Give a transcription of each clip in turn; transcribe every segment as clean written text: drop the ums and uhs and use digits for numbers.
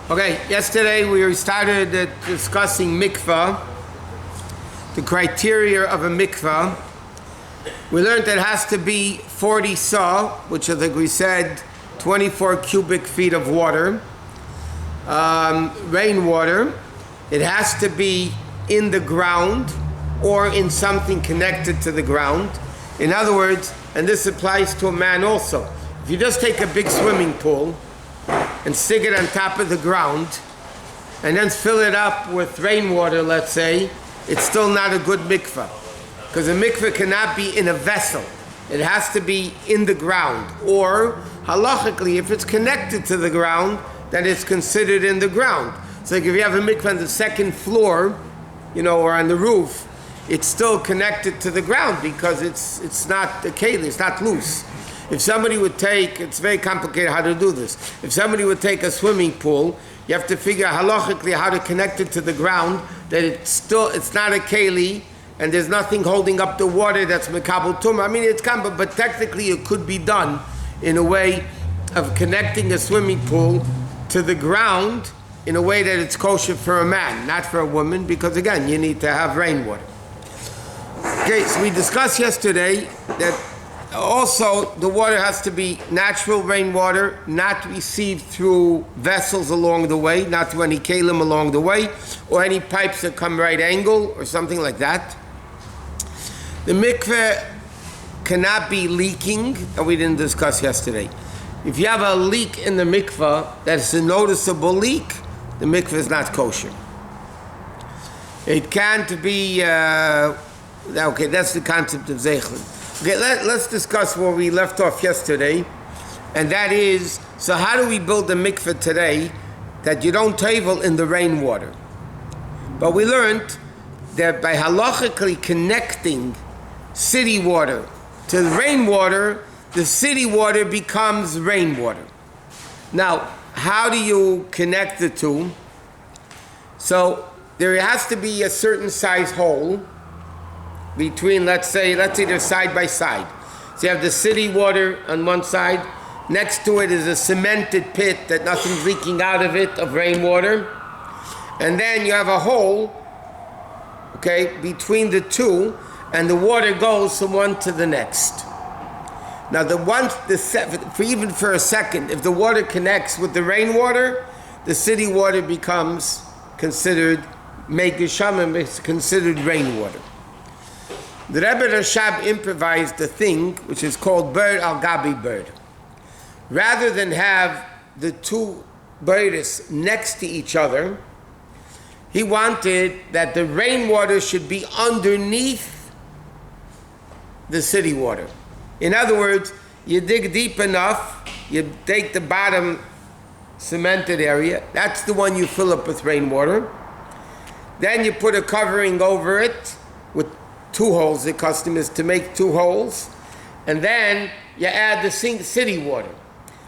Okay, yesterday we started discussing mikveh, the criteria of a mikveh. We learned that it has to be 40 saw, which I think we said 24 cubic feet of water, rainwater. It has to be in the ground or in something connected to the ground. In other words, and this applies to a man also, if you just take a big swimming pool and stick it on top of the ground and then fill it up with rainwater, let's say, it's still not a good mikveh. Because a mikveh cannot be in a vessel. It has to be in the ground. Or, halachically, if it's connected to the ground, then it's considered in the ground. So like if you have a mikveh on the second floor, or on the roof, it's still connected to the ground because it's not a keli, it's not loose. If somebody would take, it's very complicated how to do this. If somebody would take a swimming pool, you have to figure out halachically how to connect it to the ground, that it's not a keli, and there's nothing holding up the water that's mekabel tumah. I mean, it's common, but technically it could be done in a way of connecting a swimming pool to the ground in a way that it's kosher for a man, not for a woman, because again, you need to have rainwater. Okay, so we discussed yesterday that also the water has to be natural rainwater, not received through vessels along the way, not through any kalim along the way, or any pipes that come right angle, or something like that. The mikveh cannot be leaking, that we didn't discuss yesterday. If you have a leak in the mikveh that's a noticeable leak, the mikveh is not kosher. It can't be, okay, that's the concept of zeichlin. Okay, let's discuss where we left off yesterday, and that is, so how do we build a mikveh today that you don't tavel in the rainwater? But we learned that by halachically connecting city water to the rainwater, the city water becomes rainwater. Now, how do you connect the two? So there has to be a certain size hole between, let's say they're side by side. So you have the city water on one side. Next to it is a cemented pit that nothing's leaking out of it, of rainwater. And then you have a hole, okay, between the two, and the water goes from one to the next. Now even for a second, if the water connects with the rainwater, the city water becomes considered megishamim, it's considered rainwater. The Rebbe Rashab improvised a thing which is called bird al gabi bird. Rather than have the two birds next to each other, he wanted that the rainwater should be underneath the city water. In other words, you dig deep enough, you take the bottom cemented area, that's the one you fill up with rainwater. Then you put a covering over it with 2 holes. The custom is to make 2 holes, and then you add the city water.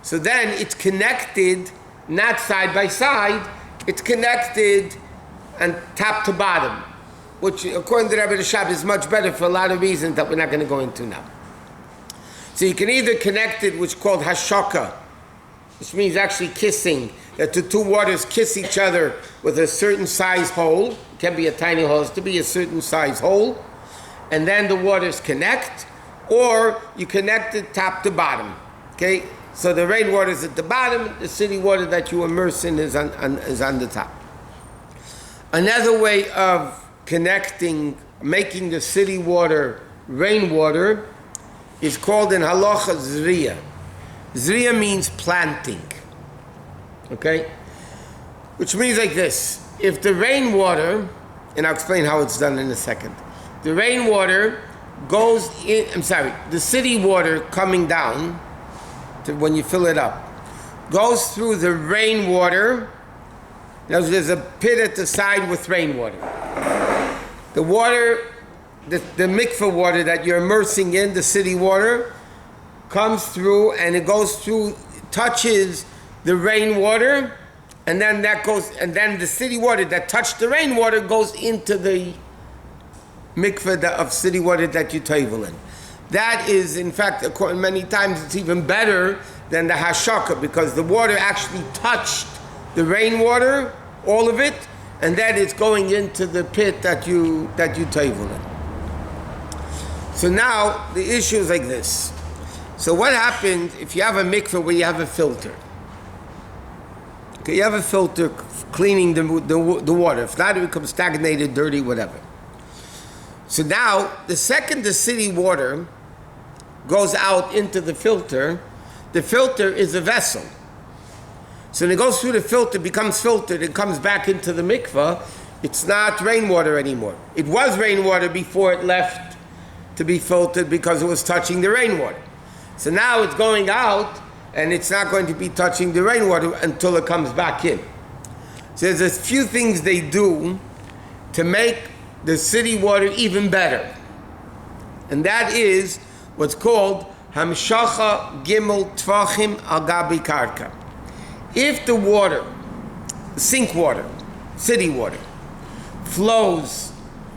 So then it's connected, not side by side, it's connected and top to bottom, which according to Rabbi Rashab is much better for a lot of reasons that we're not going to go into now. So you can either connect it, which is called hashaka, which means actually kissing, that the 2 waters kiss each other with a certain size hole. It can be a tiny hole, it's to be a certain size hole, and then the waters connect, or you connect it top to bottom. Okay, so the rainwater is at the bottom, the city water that you immerse in is on the top. Another way of connecting, making the city water rainwater, is called in halacha zriya. Zriya means planting, okay? Which means like this: if the rainwater, and I'll explain how it's done in a second. The rainwater goes in, the city water coming down, when you fill it up, goes through the rainwater. There's a pit at the side with rainwater. The water, the mikveh water that you're immersing in, the city water, comes through and it goes through, touches the rainwater, and then the city water that touched the rainwater goes into the mikveh of city water that you tavel in. That is, in fact, many times it's even better than the hashaka, because the water actually touched the rainwater, all of it, and then it's going into the pit that you tevel in. So now the issue is like this. So what happens if you have a mikveh where you have a filter? Okay, you have a filter cleaning the water. If not, it becomes stagnated, dirty, whatever. So now, the second the city water goes out into the filter is a vessel. So when it goes through the filter, becomes filtered, and comes back into the mikveh, it's not rainwater anymore. It was rainwater before it left to be filtered because it was touching the rainwater. So now it's going out, and it's not going to be touching the rainwater until it comes back in. So there's a few things they do to make the city water even better. And that is what's called Hamshacha Gimel Tvachim Al Gabi Karka. If the water, sink water, city water, flows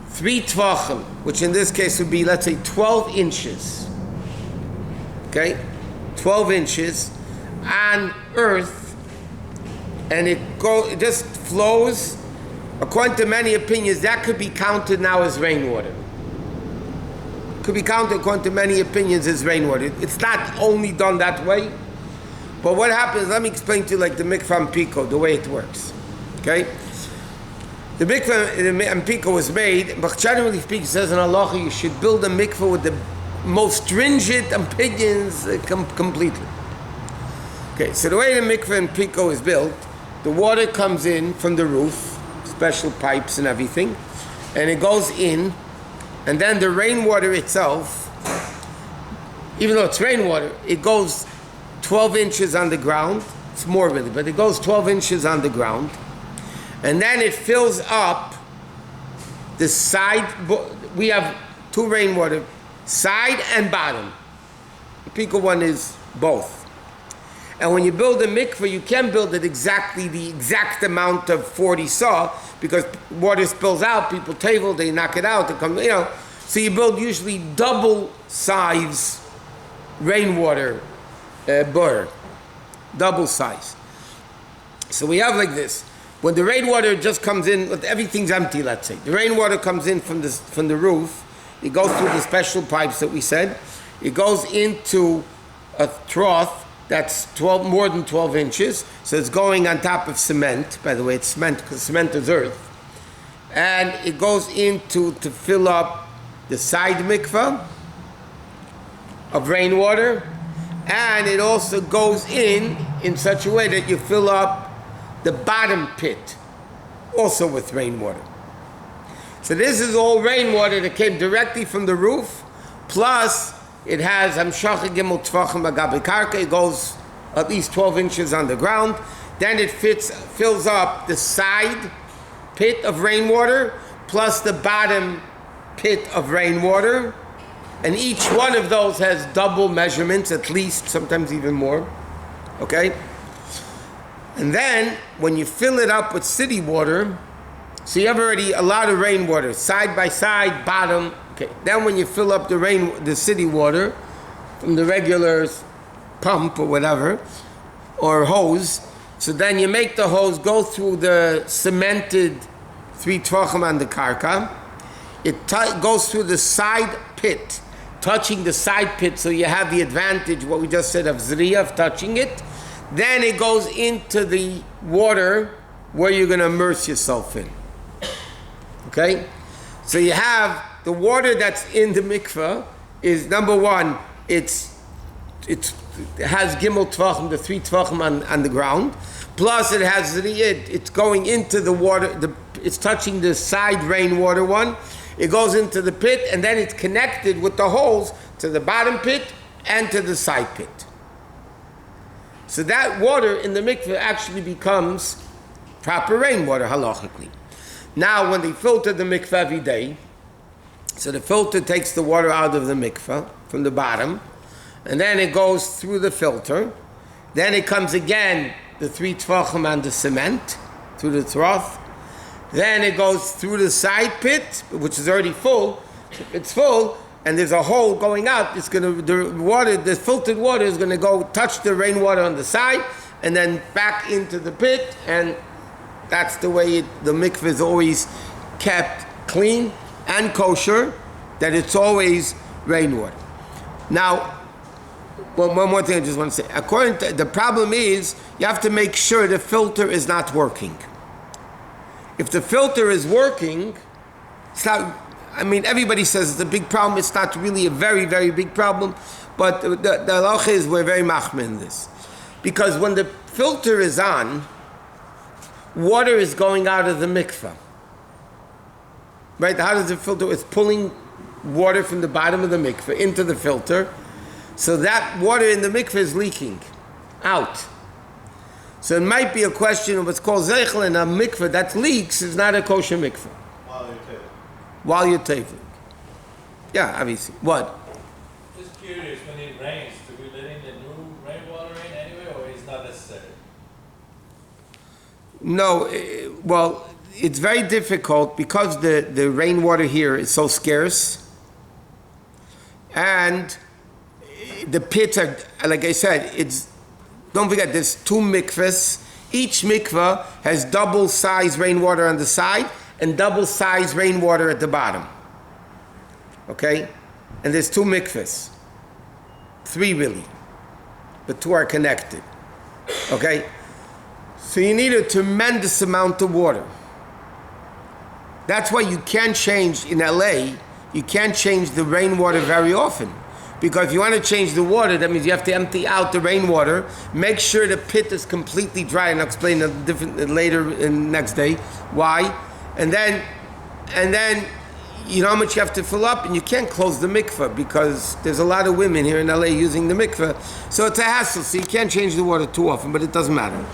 3 tvachim, which in this case would be, let's say, 12 inches, okay, 12 inches on earth, and it just flows, according to many opinions, that could be counted now as rainwater. Could be counted, according to many opinions, as rainwater. It's not only done that way, but what happens, let me explain to you like the mikveh and pico, the way it works, okay? The mikveh and pico was made, but generally speaking, it says in halacha, you should build a mikveh with the most stringent opinions completely. Okay, so the way the mikveh and pico is built, the water comes in from the roof, special pipes and everything, and it goes in, and then the rainwater itself, even though it's rainwater, it goes 12 inches on the ground. It's more really, but it goes 12 inches on the ground, and then it fills up the side. We have 2 rainwater, side and bottom. The pico one is both. And when you build a mikveh, you can build it exactly the exact amount of 40 saw, because water spills out, people tevel, they knock it out, they come, so you build usually double size rainwater bur, double size. So we have like this. When the rainwater just comes in, everything's empty, let's say. The rainwater comes in from the roof, it goes through the special pipes that we said, it goes into a trough that's more than 12 inches, so it's going on top of cement. By the way, it's cement because cement is earth. And it goes to fill up the side mikveh of rainwater, and it also goes in such a way that you fill up the bottom pit also with rainwater. So this is all rainwater that came directly from the roof, plus it has Hamshacha Gimel Tvachim Agabi Karka. It goes at least 12 inches on the ground. Then it fills up the side pit of rainwater plus the bottom pit of rainwater. And each one of those has double measurements, at least, sometimes even more. Okay? And then, when you fill it up with city water, so you have already a lot of rainwater, side by side, bottom. Okay. Then when you fill up the city water from the regular pump or whatever, or hose, so then you make the hose go through the cemented 3 tvachim on the karka. It goes through the side pit, touching the side pit, so you have the advantage, what we just said, of zriya, of touching it. Then it goes into the water where you're going to immerse yourself in. Okay? So you have the water that's in the mikveh is, number one, it has gimel tvachim, the 3 tvachim on the ground, plus it has zriyah, it's going into the water, it's touching the side rainwater one, it goes into the pit, and then it's connected with the holes to the bottom pit and to the side pit. So that water in the mikveh actually becomes proper rainwater, halachically. Now, when they filter the mikveh every day, so the filter takes the water out of the mikveh from the bottom, and then it goes through the filter. Then it comes again, the 3 tvachim on the cement, through the trough. Then it goes through the side pit, which is already full. If it's full, and there's a hole going out, the filtered water is going to go touch the rainwater on the side, and then back into the pit, and that's the way the mikveh is always kept clean and kosher, that it's always rainwater. Now, well, one more thing I just want to say. According to the problem is, you have to make sure the filter is not working. If the filter is working, it's not, I mean, everybody says it's a big problem. It's not really a very, very big problem, but the halacha is we're very machmir in this. Because when the filter is on, water is going out of the mikveh. Right? How does the filter? It's pulling water from the bottom of the mikveh into the filter. So that water in the mikveh is leaking out. So it might be a question of what's called zeichel, and a mikveh that leaks is not a kosher mikveh. While you're tefilling. Yeah, obviously. What? Just curious, when it rains, do we let in the new rainwater in anyway, or is not necessary? No, well, it's very difficult because the rainwater here is so scarce, and the pits are, like I said, don't forget, there's 2 mikvahs. Each mikvah has double size rainwater on the side and double size rainwater at the bottom. Okay? And there's 2 mikvahs. 3 really. But 2 are connected. Okay? So you need a tremendous amount of water. That's why you can't change, in LA, you can't change the rainwater very often. Because if you want to change the water, that means you have to empty out the rainwater, make sure the pit is completely dry, and I'll explain later in next day why. And then you know how much you have to fill up, and you can't close the mikveh because there's a lot of women here in LA using the mikveh. So it's a hassle, so you can't change the water too often, but it doesn't matter.